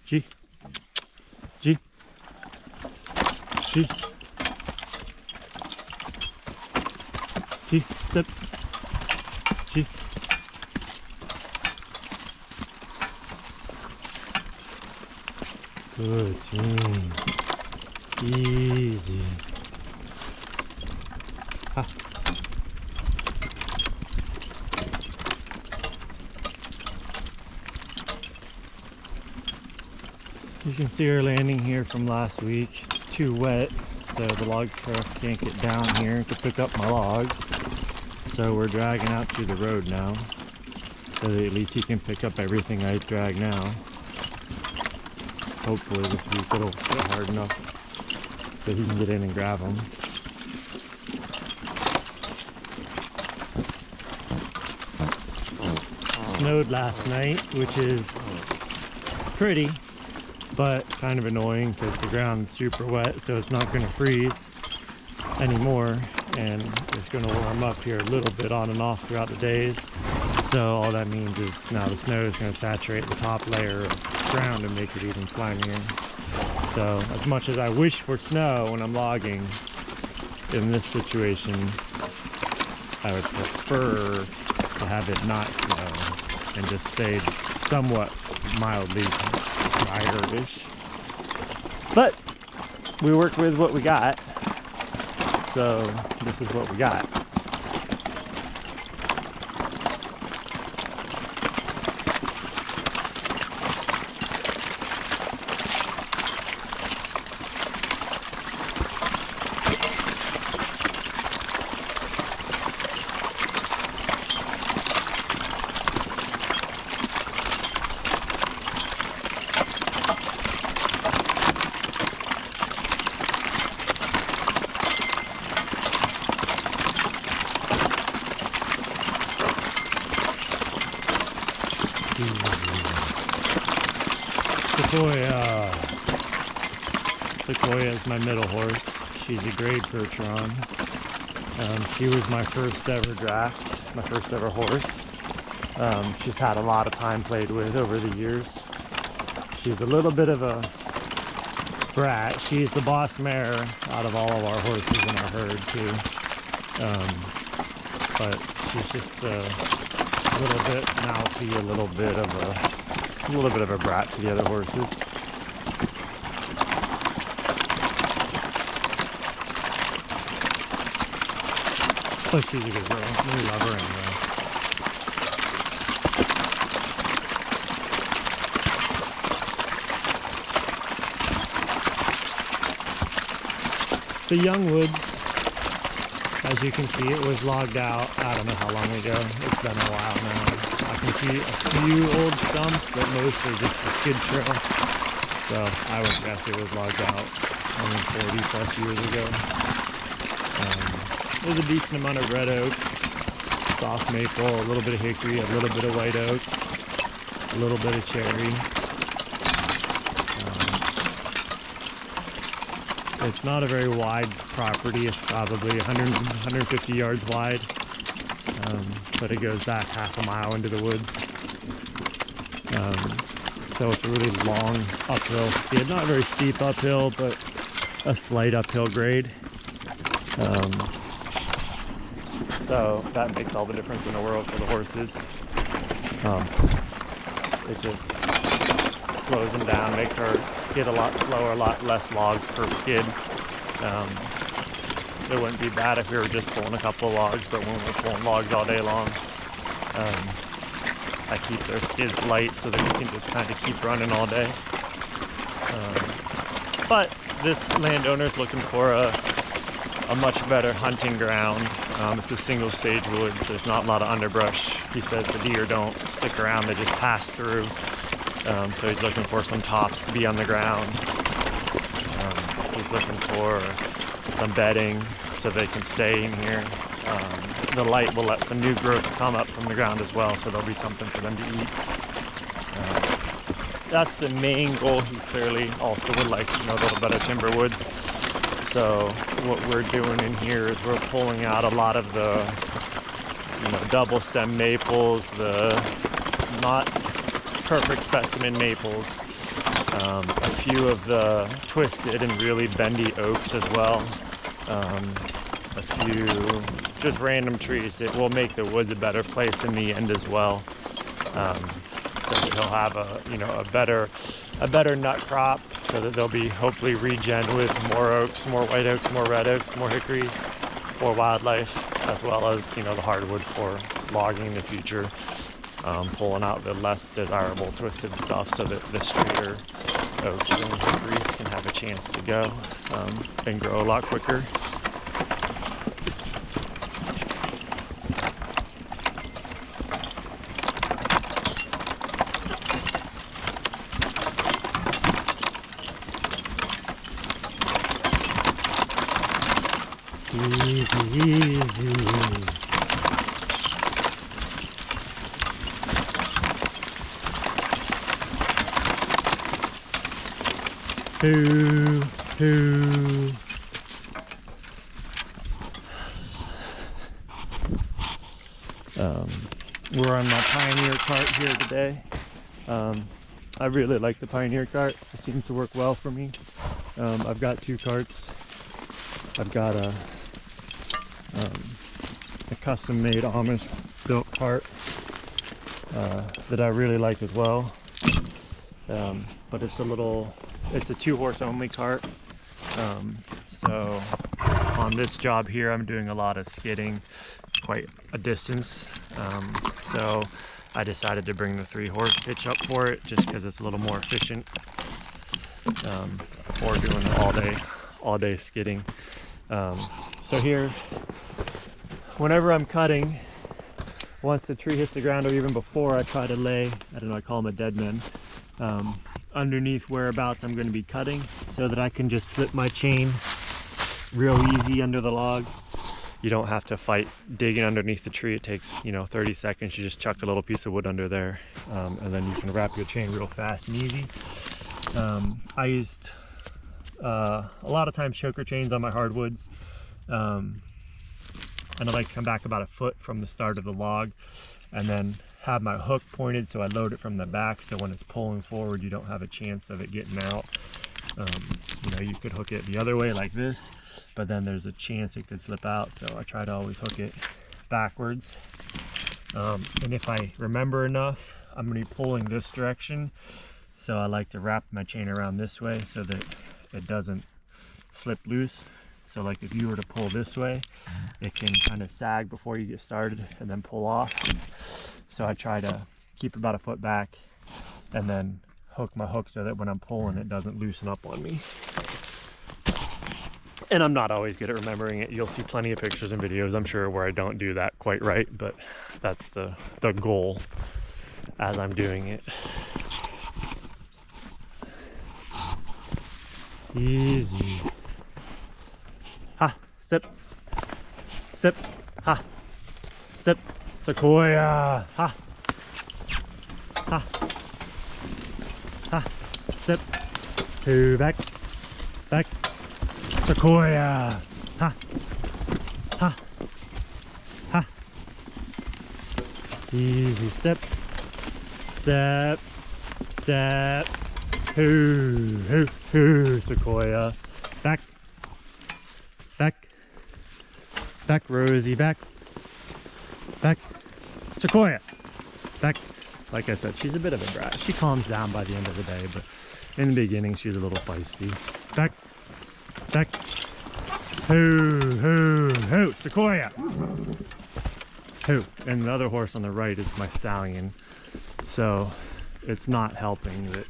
G. G. G. G. Step. G. Good team. Easy. Ha. You can see our landing here from last week. It's too wet, so the log truck can't get down here to pick up my logs. So we're dragging out to the road now, so that at least he can pick up everything I drag now. Hopefully this week it'll get hard enough so he can get in and grab them. Snowed last night, which is pretty, but kind of annoying because the ground's super wet, so it's not going to freeze anymore, and it's going to warm up here a little bit on and off throughout the days. So all that means is now the snow is going to saturate the top layer of ground and make it even slimier. So as much as I wish for snow when I'm logging, in this situation I would prefer to have it not snow and just stay somewhat mildly drier-ish. But we work with what we got, so this is what we got. Sequoia is my middle horse. She's a grade Percheron. She was my first ever draft, my first ever horse. She's had a lot of time played with over the years. She's a little bit of a brat. She's the boss mare out of all of our horses in our herd too. But she's just a little bit mouthy, a little bit of a brat to the other horses. But she's a good girl. We love her anyway. The young woods, as you can see, it was logged out. I don't know how long ago. It's been a while now. I can see a few old stumps, but most are just a skid trail. So I would guess it was logged out only 40 plus years ago. There's a decent amount of red oak, soft maple, a little bit of hickory, a little bit of white oak, a little bit of cherry. It's not a very wide property. It's probably 150 yards wide, but it goes back half a mile into the woods. So it's a really long uphill skid. Not a very steep uphill, but a slight uphill grade. So that makes all the difference in the world for the horses. It just slows them down, makes our skid a lot slower, a lot less logs per skid. It wouldn't be bad if we were just pulling a couple of logs, but when we're pulling logs all day long, I keep their skids light so that we can just kind of keep running all day. But this landowner's looking for a much better hunting ground. It's a single stage woods. There's not a lot of underbrush. He says the deer don't stick around, they just pass through. So he's looking for some tops to be on the ground. He's looking for some bedding so they can stay in here. The light will let some new growth come up from the ground as well, so there'll be something for them to eat. That's the main goal. He clearly also would like, a little bit of timber woods. So what we're doing in here is we're pulling out a lot of the double stem maples, the not perfect specimen maples, a few of the twisted and really bendy oaks as well, a few just random trees that will make the woods a better place in the end as well. So that he'll have a better nut crop, so that they'll be hopefully regen with more oaks, more white oaks, more red oaks, more hickories for wildlife, as well as the hardwood for logging in the future, pulling out the less desirable twisted stuff so that the straighter oaks and hickories can have a chance to go and grow a lot quicker. Easy. Hoo. We're on my Pioneer cart here today. I really like the Pioneer cart. It seems to work well for me. I've got two carts. I've got a custom-made Amish built cart that I really like as well. But it's a 2-horse only cart. So on this job here, I'm doing a lot of skidding, quite a distance. So I decided to bring the 3-horse hitch up for it, just because it's a little more efficient for doing all day skidding. So here, whenever I'm cutting, once the tree hits the ground, or even before, I try to lay, I don't know, I call them a dead man, underneath whereabouts I'm going to be cutting, so that I can just slip my chain real easy under the log. You don't have to fight digging underneath the tree. It takes 30 seconds. You just chuck a little piece of wood under there, and then you can wrap your chain real fast and easy. I used a lot of times choker chains on my hardwoods, and I like to come back about a foot from the start of the log, and then have my hook pointed so I load it from the back, so when it's pulling forward you don't have a chance of it getting out. You could hook it the other way like this, but then there's a chance it could slip out, so I try to always hook it backwards. And if I remember enough, I'm going to be pulling this direction, so I like to wrap my chain around this way so that it doesn't slip loose. So like if you were to pull this way, it can kind of sag before you get started and then pull off. So I try to keep about a foot back and then hook my hook so that when I'm pulling, it doesn't loosen up on me. And I'm not always good at remembering it. You'll see plenty of pictures and videos, I'm sure, where I don't do that quite right, but that's the goal as I'm doing it. Easy. Ha, step, step, ha, step, sequoia, ha, ha, ha, step, two, back, sequoia, ha, ha, ha, easy, step, hoo, sequoia, back, Rosie, back, sequoia, back. Like I said, she's a bit of a brat. She calms down by the end of the day, but in the beginning she's a little feisty. Back, hoo, sequoia, hoo. And the other horse on the right is my stallion, so it's not helping that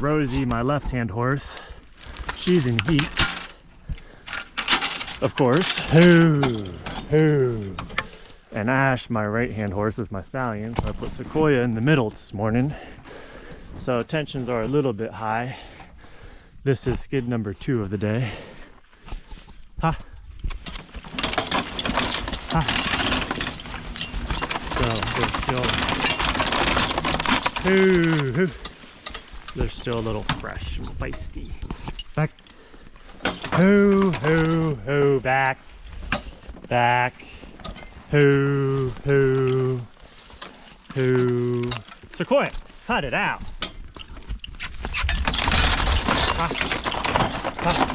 Rosie, my left-hand horse, she's in heat, of course. Hoo. And Ash, my right-hand horse, is my stallion, so I put Sequoia in the middle this morning. So tensions are a little bit high. This is skid number 2 of the day. Ha. Ha. So they're still they're still a little fresh and feisty. Back. Hoo, back. Hoo, Sequoia, Cut it out. Ah. Ah.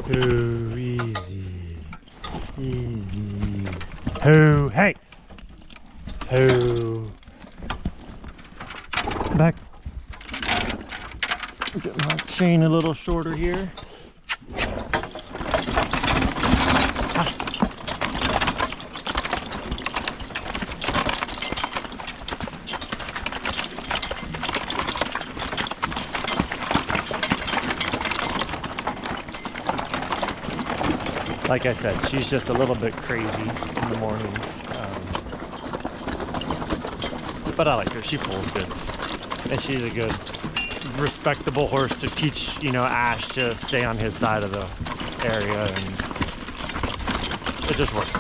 Hoo, easy, easy. Hoo, hey, hoo. Back. Get my chain a little shorter here. Like I said, she's just a little bit crazy in the mornings. But I like her. She pulls good. And she's a good, respectable horse to teach, you know, Ash to stay on his side of the area. And it just works.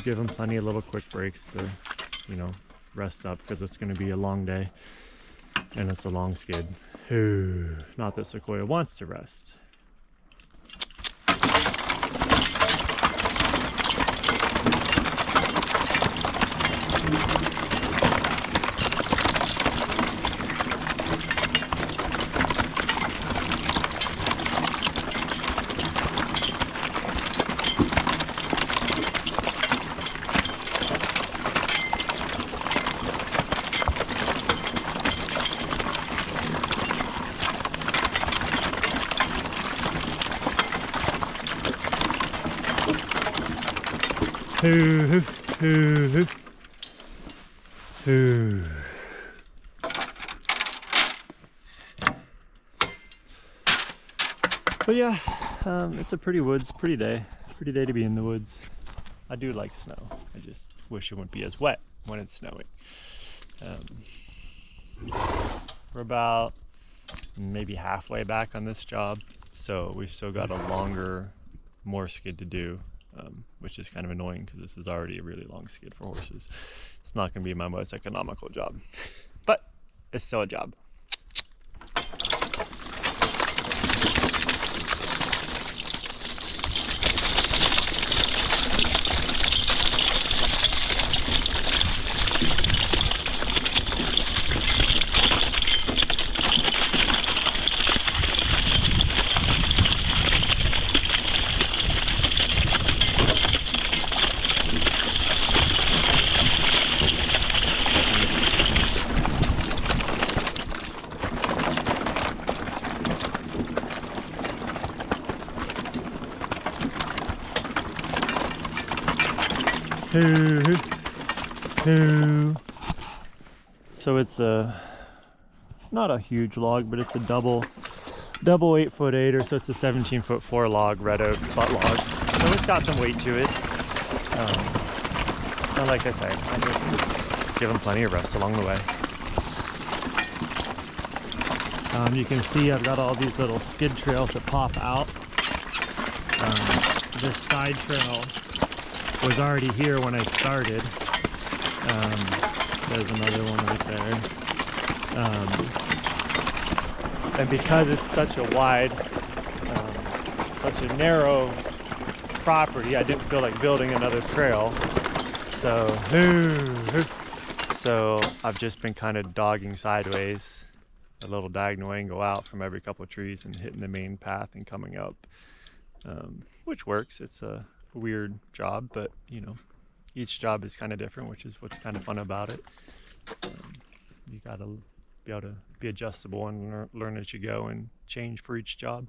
Give him plenty of little quick breaks to, you know, rest up because it's going to be a long day. And it's a long skid. Not that Sequoia wants to rest. But yeah, it's a pretty day to be in the woods. I do like snow. I just wish it wouldn't be as wet when it's snowing. We're about maybe halfway back on this job, so we've still got a more skid to do. Which is kind of annoying because this is already a really long skid for horses. It's not going to be my most economical job, but it's still a job. So it's not a huge log, but it's a double 8'8", so it's a 17'4" log, red oak butt log. So it's got some weight to it. And like I say, I just give them plenty of rest along the way. You can see I've got all these little skid trails that pop out. This side trail was already here when I started. There's another one right there. And because it's such a wide, such a narrow property, I didn't feel like building another trail. So I've just been kind of dogging sideways, a little diagonal angle out from every couple of trees and hitting the main path and coming up, which works. It's a weird job, but you know, each job is kind of different, which is what's kind of fun about it. You gotta be able to be adjustable and learn as you go and change for each job.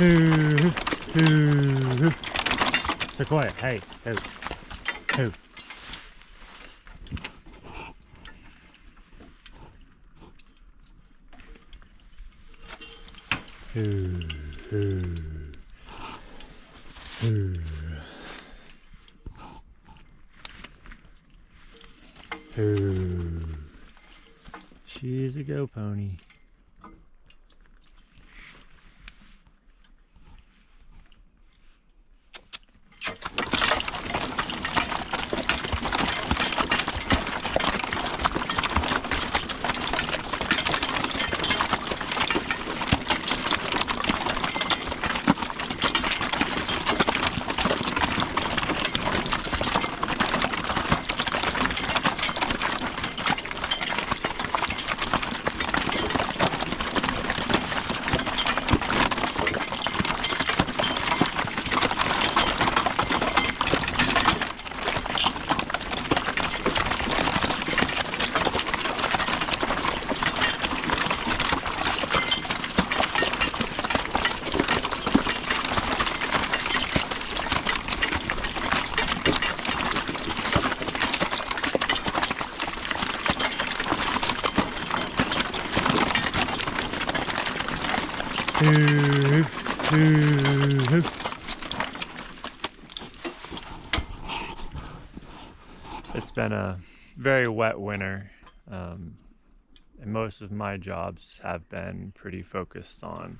Hoo, hoo, hoo. Sequoia, hey, hoo, hoo. Hoo, hoo, hoo. Hoo. She's a go pony. It's been a very wet winter, and most of my jobs have been pretty focused on,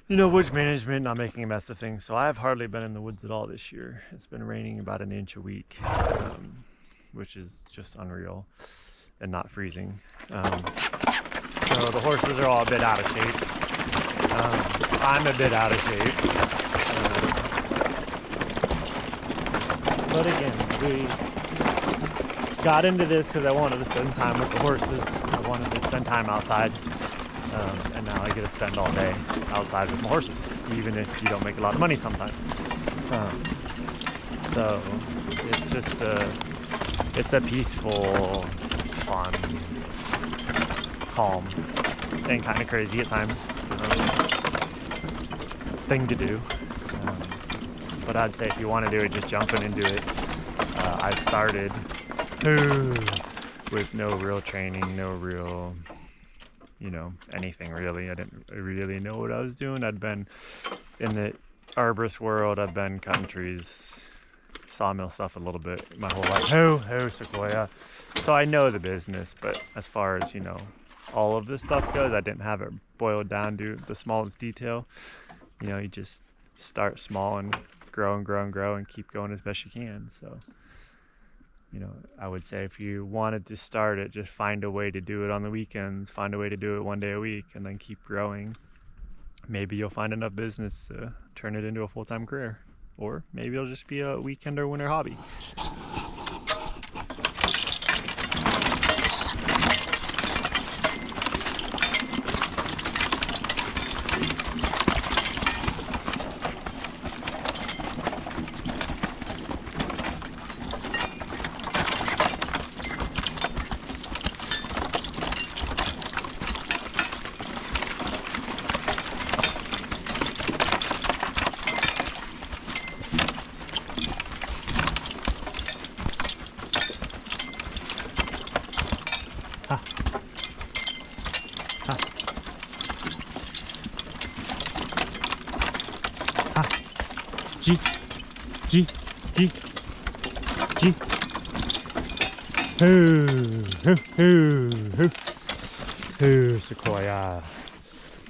woods management, not making a mess of things. So I've hardly been in the woods at all this year. It's been raining about an inch a week, which is just unreal, and not freezing. So the horses are all a bit out of shape. I'm a bit out of shape. But again, we got into this because I wanted to spend time with the horses. I wanted to spend time outside. And now I get to spend all day outside with my horses, even if you don't make a lot of money sometimes. So it's just it's a peaceful, fun, calm, and kind of crazy at times thing to do. But I'd say if you want to do it, just jumping into it. I started with no real training, no real, anything really. I didn't really know what I was doing. I'd been in the arborist world. I've been cutting trees, sawmill stuff a little bit my whole life. Sequoia. So I know the business, but as far as, all of this stuff goes, I didn't have it boiled down to the smallest detail. You just start small and grow and grow and grow and keep going as best you can. So, I would say if you wanted to start it, just find a way to do it on the weekends, find a way to do it one day a week, and then keep growing. Maybe you'll find enough business to turn it into a full-time career, or maybe it'll just be a weekend or winter hobby. G. Sequoia.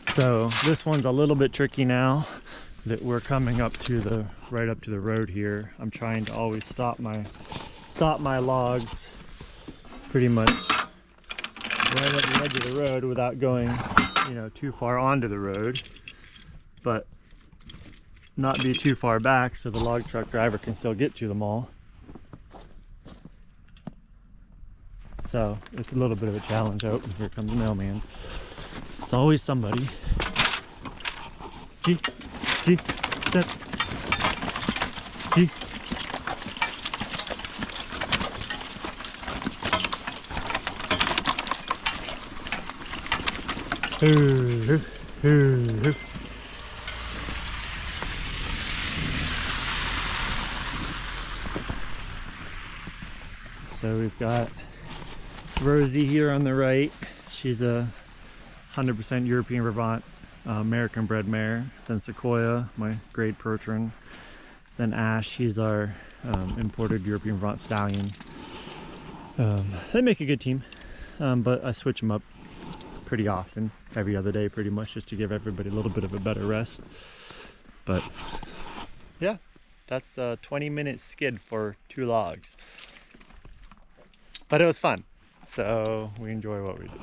So this one's a little bit tricky now that we're coming up to right up to the road here. I'm trying to always stop my logs pretty much right at the edge of the road without going, too far onto the road, but not be too far back so the log truck driver can still get to them all. So it's a little bit of a challenge. Oh, here comes the mailman. It's always somebody. G, step. G. So we've got Rosie here on the right. She's a 100% European Brabant, American bred mare. Then Sequoia, my grade Percheron. Then Ash, he's our imported European Brabant stallion. They make a good team, but I switch them up pretty often, every other day pretty much, just to give everybody a little bit of a better rest. But yeah, that's a 20-minute skid for 2 logs. But it was fun, so we enjoy what we do.